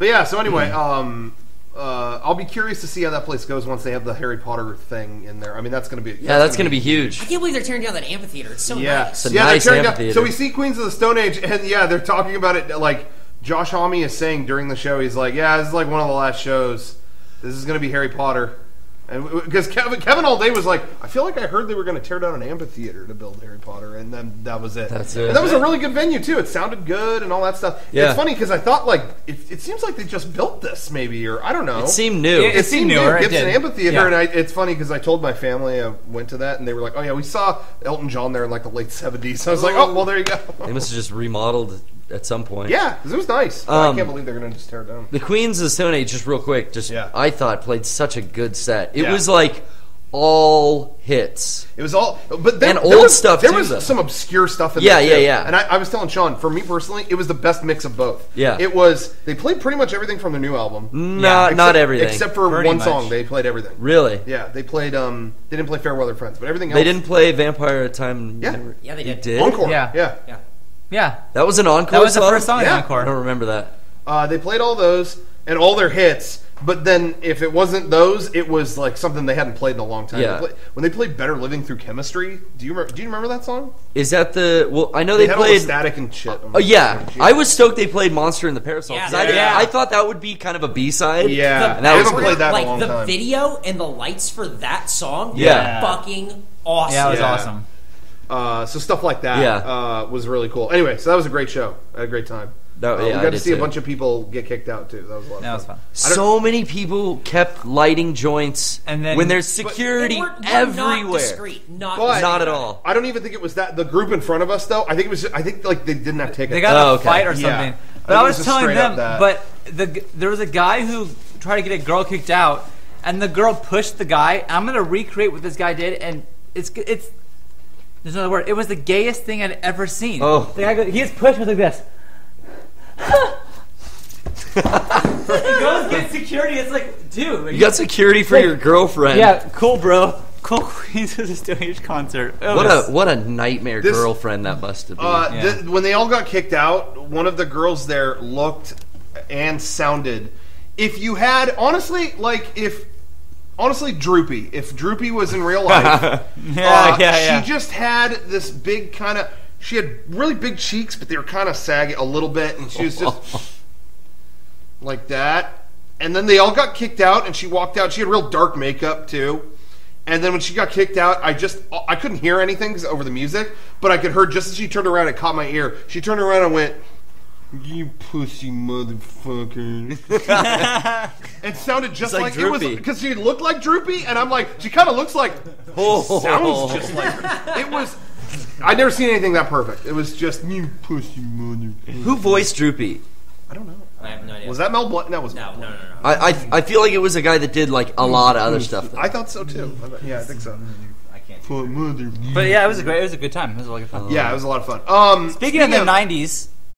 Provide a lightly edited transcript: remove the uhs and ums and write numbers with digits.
But yeah, so anyway, I'll be curious to see how that place goes once they have the Harry Potter thing in there. I mean, that's going to be that's going to be huge. I can't believe they're tearing down that amphitheater. It's so nice. It's a nice amphitheater. So we see Queens of the Stone Age, and they're talking about it like Josh Homme is saying during the show. He's like, this is like one of the last shows. This is going to be Harry Potter. And because Kevin all day was like, I feel like I heard they were going to tear down an amphitheater to build Harry Potter, and then that was it. That's it. And that was a really good venue too. It sounded good and all that stuff. Yeah. It's funny because I thought like it seems like they just built this maybe, or I don't know. It seemed new. It seemed new. Gibson Amphitheater, yeah. and it's funny because I told my family I went to that, and they were like, "Oh yeah, we saw Elton John there in like the late '70s." So I was like, "Oh well, there you go." They must have just remodeled at some point. Yeah, because it was nice. I can't believe they're going to just tear it down. The Queens of the Stone Age, just real quick, I thought played such a good set. It was like all hits. It was all, but there was stuff. There was though. some obscure stuff in there too. Yeah. And I was telling Sean, for me personally, it was the best mix of both. Yeah, it was. They played pretty much everything from the new album. Not everything, except for one song. They played everything. Really? Yeah, they played. They didn't play Fairweather Friends, but everything else. They didn't play Vampire Time. Yeah, they did. Encore. Yeah. That was an encore. That was the song? first song in Encore. I don't remember that. They played all those and all their hits. But then, if it wasn't those, it was like something they hadn't played in a long time. Yeah. When they played "Better Living Through Chemistry," do you remember that song? Is that the? Well, I know they had played all the static and shit. Oh yeah, I was stoked they played "Monster in the Parasol." Yeah, I thought that would be kind of a B-side. Yeah, and that haven't played that in a long the time. video and the lights for that song. Yeah. Were fucking awesome. Yeah, it was awesome. So stuff like that was really cool. Anyway, so that was a great show. I had a great time. We got to see a bunch of people get kicked out too. That was a lot of fun. So many people kept lighting joints, and then when there's security everywhere. Not discreet. Not at all. I don't even think it was that the group in front of us though. I think it was. I think like they didn't have tickets. They got a fight or something. Yeah. But I was telling them. But there was a guy who tried to get a girl kicked out, and the girl pushed the guy. I'm gonna recreate what this guy did, and it's. There's another word. It was the gayest thing I'd ever seen. Oh, the guy he gets pushed with like this. He goes get security. It's like, dude, you got security for your girlfriend. Yeah, cool, bro. Cool Queens of the Stone Age concert. What a nightmare girlfriend that must have been. When they all got kicked out, one of the girls there looked and sounded. If you had honestly, Droopy. If Droopy was in real life, she just had this big kind of. She had really big cheeks, but they were kind of saggy a little bit, and she was just like that. And then they all got kicked out, and she walked out. She had real dark makeup too. And then when she got kicked out, I couldn't hear anything over the music, but I could hear just as she turned around, it caught my ear. She turned around and went, "You pussy motherfucker." It sounded just like it was because she looked like Droopy, and I'm like, she kind of looks like sounds just like her. It was. I'd never seen anything that perfect. It was just "you pussy motherfucker." Who voiced Droopy? I don't know. I have no idea. Was that Mel Blanc? That was no. I feel like it was a guy that did like a lot of other stuff. I thought so too. Yeah, I think so. I can't. But yeah, it was a good time. It was a lot of fun. Yeah, it was a lot of fun. Speaking of the '90s,